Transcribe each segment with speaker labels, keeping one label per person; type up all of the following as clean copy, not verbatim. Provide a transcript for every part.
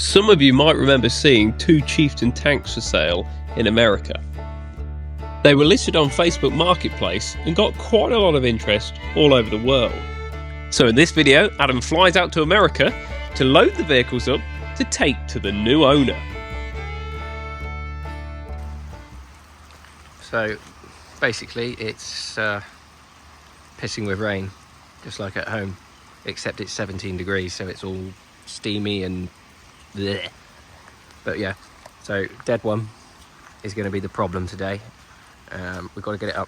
Speaker 1: Some of you might remember seeing 2 Chieftain tanks for sale in America. They were listed on Facebook Marketplace and got quite a lot of interest all over the world. So in this video, Adam flies out to America to load the vehicles up to take to the new owner.
Speaker 2: So basically it's pissing with rain, just like at home, except it's 17 degrees, so it's all steamy and bleh. But yeah, so dead one is going to be the problem today. We've got to get it up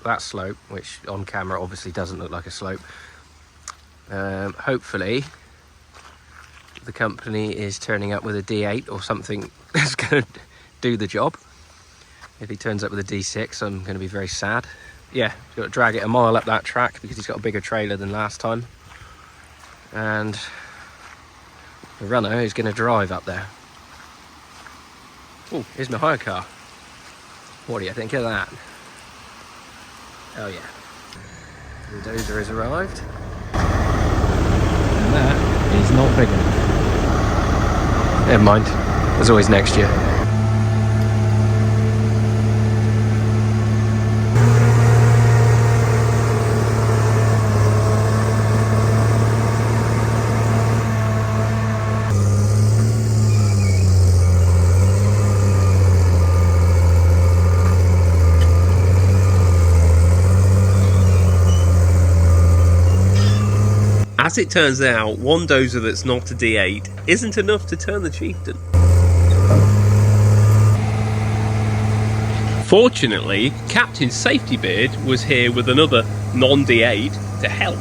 Speaker 2: that slope, which on camera obviously doesn't look like a slope. Hopefully the company is turning up with a D8 or something that's going to do the job. If he turns up with a D6, I'm going to be very sad. Yeah, he's got to drag it a mile up that track because he's got a bigger trailer than last time. And the runner is going to drive up there. Oh, here's my hire car. What do you think of that? Oh yeah. The Dozer has arrived. And that is not big enough. Never mind. There's always next year.
Speaker 1: As it turns out, one Dozer that's not a D8 isn't enough to turn the Chieftain. Fortunately, Captain Safety Beard was here with another non-D8 to help.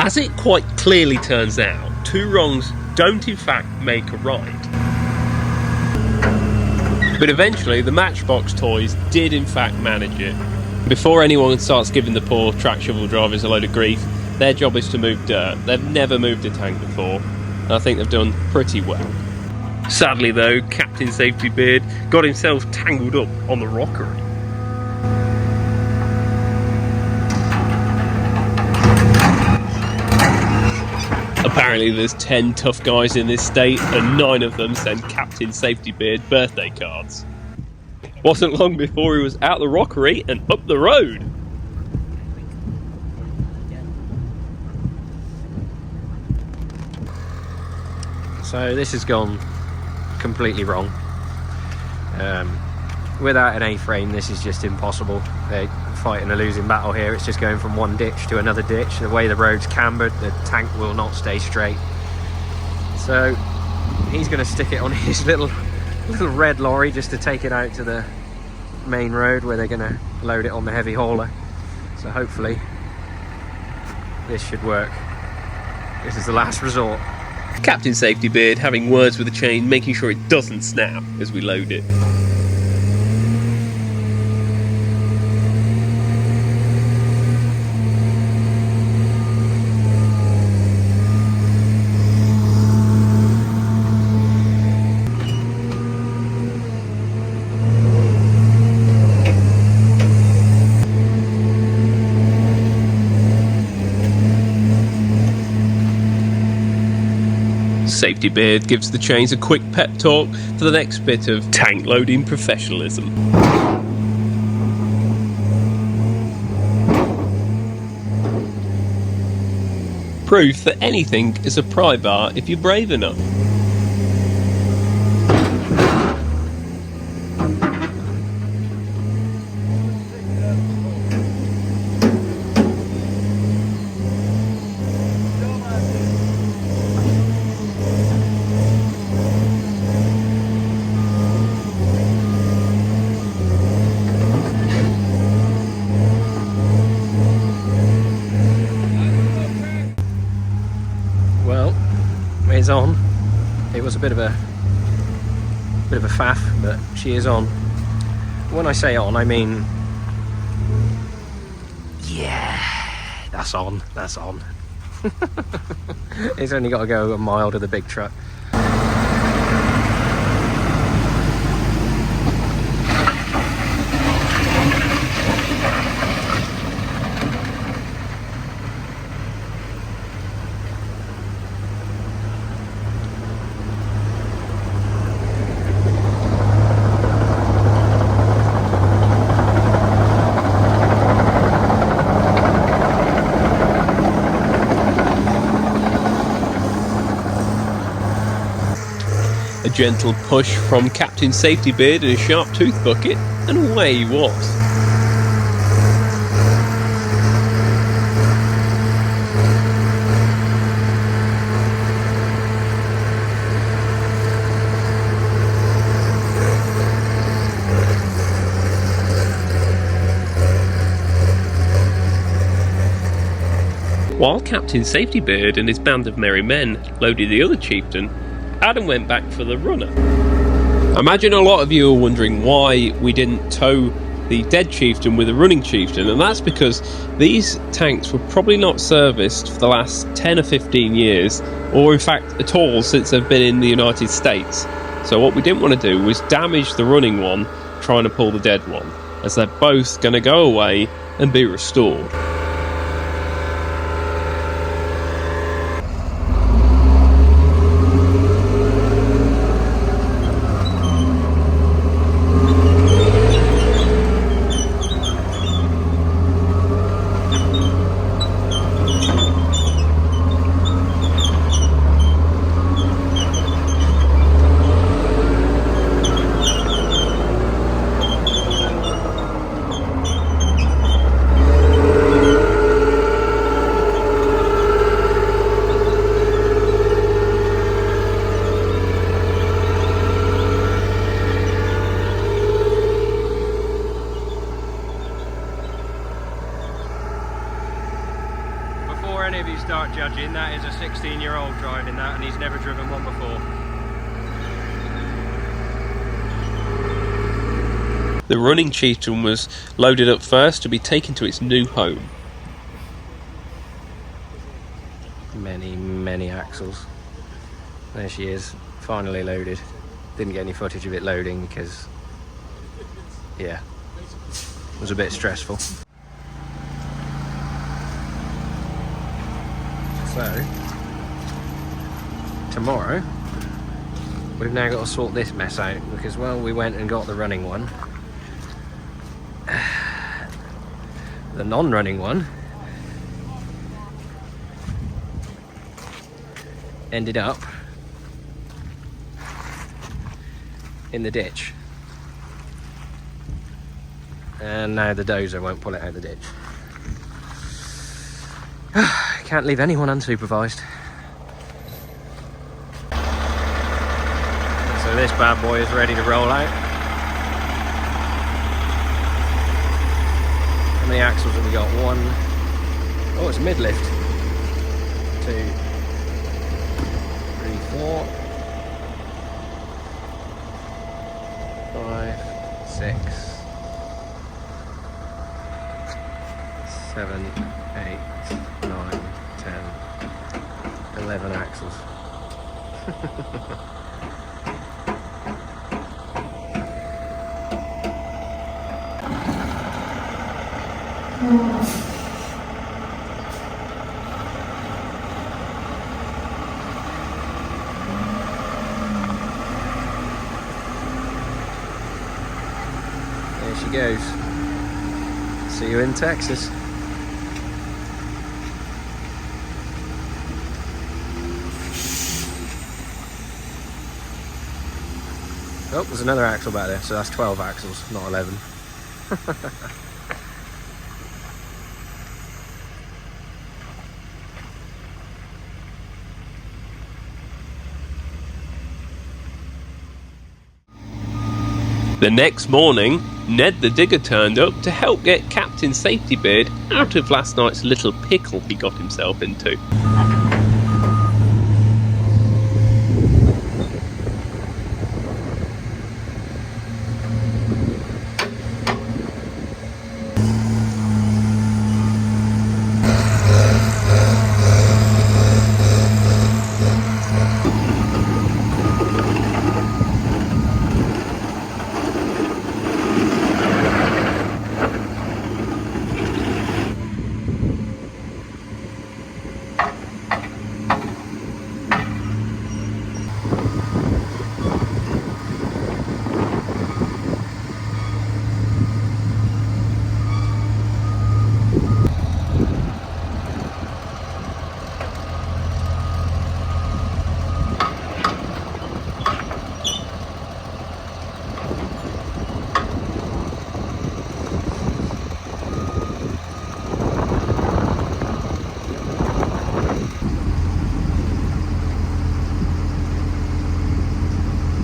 Speaker 1: As it quite clearly turns out, 2 wrongs don't in fact make a right. But eventually the Matchbox toys did in fact manage it. Before anyone starts giving the poor track shovel drivers a load of grief, their job is to move dirt. They've never moved a tank before, and I think they've done pretty well. Sadly though, Captain Safety Beard got himself tangled up on the rockery. Apparently there's 10 tough guys in this state and 9 of them send Captain Safety Beard birthday cards. Wasn't long before he was out the rockery and up the road.
Speaker 2: So this has gone completely wrong. Without an A-frame, this is just impossible. They're fighting a losing battle here. It's just going from one ditch to another ditch. The way the road's cambered, the tank will not stay straight. So he's going to stick it on his little red lorry just to take it out to the main road where they're going to load it on the heavy hauler. So hopefully this should work. This is the last resort.
Speaker 1: Captain Safety Beard having words with the chain, making sure it doesn't snap as we load it. Safety Beard gives the chains a quick pep talk for the next bit of tank loading professionalism. Proof that anything is a pry bar if you're brave enough.
Speaker 2: is on. It was a bit of a faff, but she is on. When I say on, I mean, yeah, that's on. It's only got to go a mile to the big truck.
Speaker 1: A gentle push from Captain Safety Beard and a sharp tooth bucket, and away he was. While Captain Safety Beard and his band of merry men loaded the other chieftain, Adam went back for the runner. I imagine a lot of you are wondering why we didn't tow the dead chieftain with a running chieftain, and that's because these tanks were probably not serviced for the last 10 or 15 years, or in fact at all since they've been in the United States. So what we didn't want to do was damage the running one trying to pull the dead one, as they're both going to go away and be restored.
Speaker 2: Any of you start judging, that is a 16-year-old driving that, and he's never driven one before.
Speaker 1: The running chieftain was loaded up first to be taken to its new home.
Speaker 2: Many axles. There she is, finally loaded. Didn't get any footage of it loading because, yeah, it was a bit stressful. So, tomorrow, we've now got to sort this mess out because, well, we went and got the running one. The non-running one ended up in the ditch. And now the Dozer won't pull it out of the ditch. Can't leave anyone unsupervised. So this bad boy is ready to roll out. How many axles have we got? One. Oh, it's a mid-lift. 2, 3, 4, 5, 6, 7, 8, 9, 10, 11 axles. There she goes. See you in Texas. Oh, there's another axle back there, so that's 12 axles, not 11.
Speaker 1: The next morning, Ned the Digger turned up to help get Captain Safety Beard out of last night's little pickle he got himself into.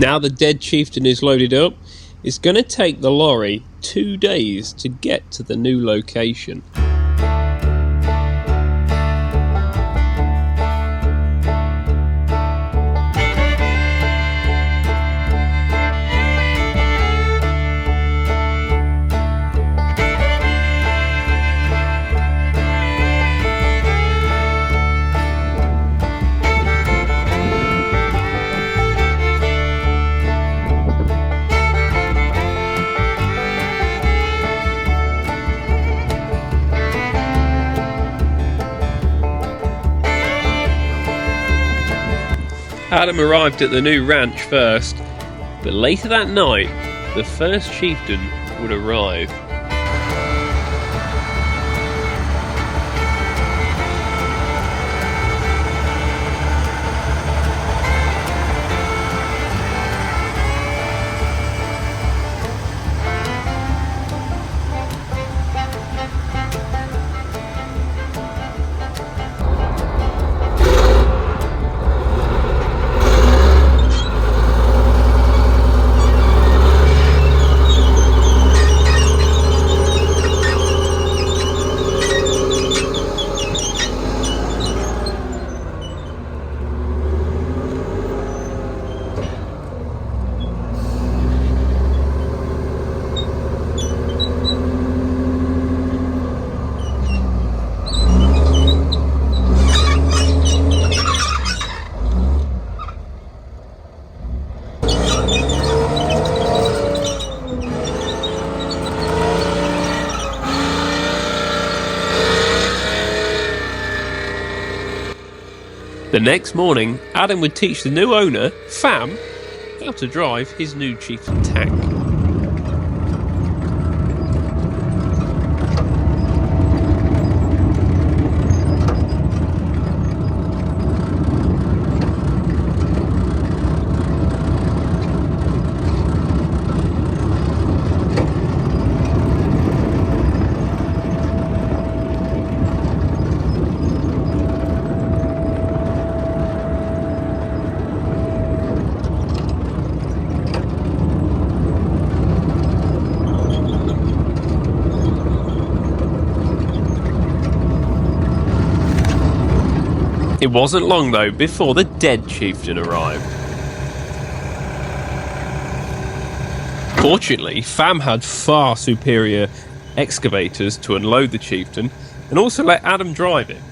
Speaker 1: Now the dead chieftain is loaded up, it's going to take the lorry 2 days to get to the new location. Adam arrived at the new ranch first, but later that night, the first chieftain would arrive. The next morning, Adam would teach the new owner, Fam, how to drive his new Chieftain tank. It wasn't long though before the dead chieftain arrived. Fortunately, Fam had far superior excavators to unload the chieftain and also let Adam drive it.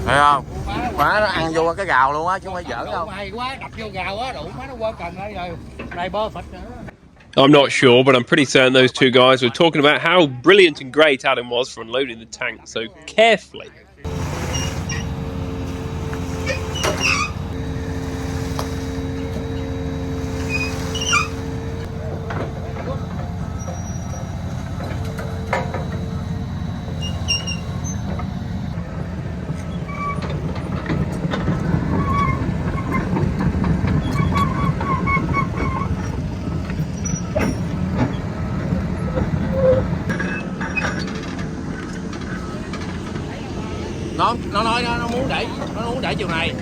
Speaker 3: Thấy không? Má nó ăn vô cái gào luôn á, chứ không phải giỡn đâu.
Speaker 4: Hay quá, đập vô gào á, đủ má nó quên cần đây rồi. Đây bơ phịch nữa.
Speaker 1: I'm not sure, but I'm pretty certain those two guys were talking about how brilliant and great Adam was for unloading the tank so carefully.
Speaker 3: Nó nói nó muốn để chiều này.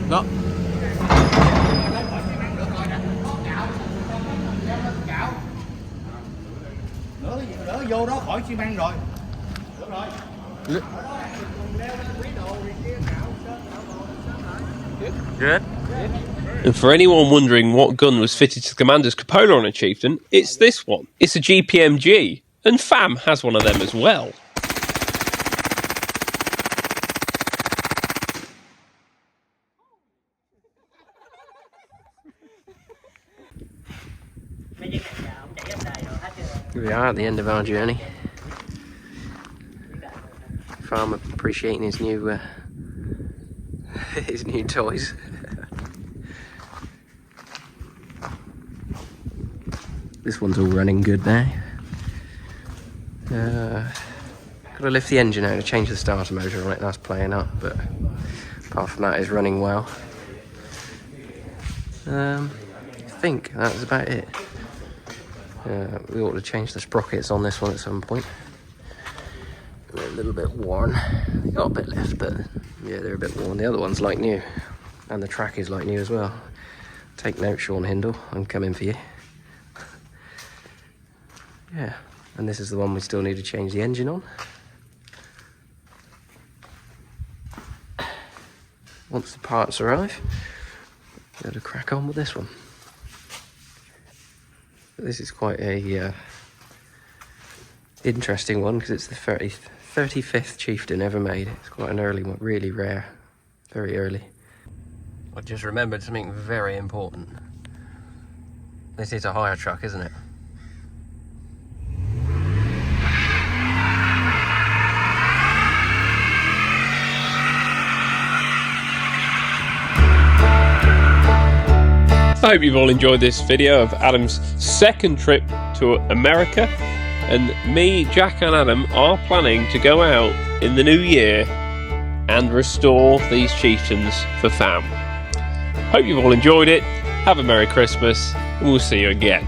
Speaker 3: Đó.
Speaker 4: Đỡ vô đó khỏi xi măng rồi. Được rồi.
Speaker 3: Good.
Speaker 1: And for anyone wondering what gun was fitted to the commander's cupola on a Chieftain, it's this one. It's a Gpmg, and Fam has one of them as well.
Speaker 2: Here we are at the end of our journey. Farmer appreciating his new his new toys. This one's all running good now. Got to lift the engine out to change the starter motor on it. That's playing up, but apart from that, it's running well. I think that's about it. We ought to change the sprockets on this one at some point. They're a little bit worn. They got a bit left, but yeah, they're a bit worn. The other one's like new, and the track is like new as well. Take note, Sean Hindle, I'm coming for you. Yeah, and this is the one we still need to change the engine on. Once the parts arrive, we'll go to crack on with this one. This is quite a interesting one because it's the 35th Chieftain ever made. It's quite an early one, really rare, very early. I just remembered something very important. This is a hire truck, isn't it?
Speaker 1: I hope you've all enjoyed this video of Adam's second trip to America, and me, Jack and Adam are planning to go out in the new year and restore these Chieftains for Fam. Hope you've all enjoyed it, have a Merry Christmas, and we'll see you again.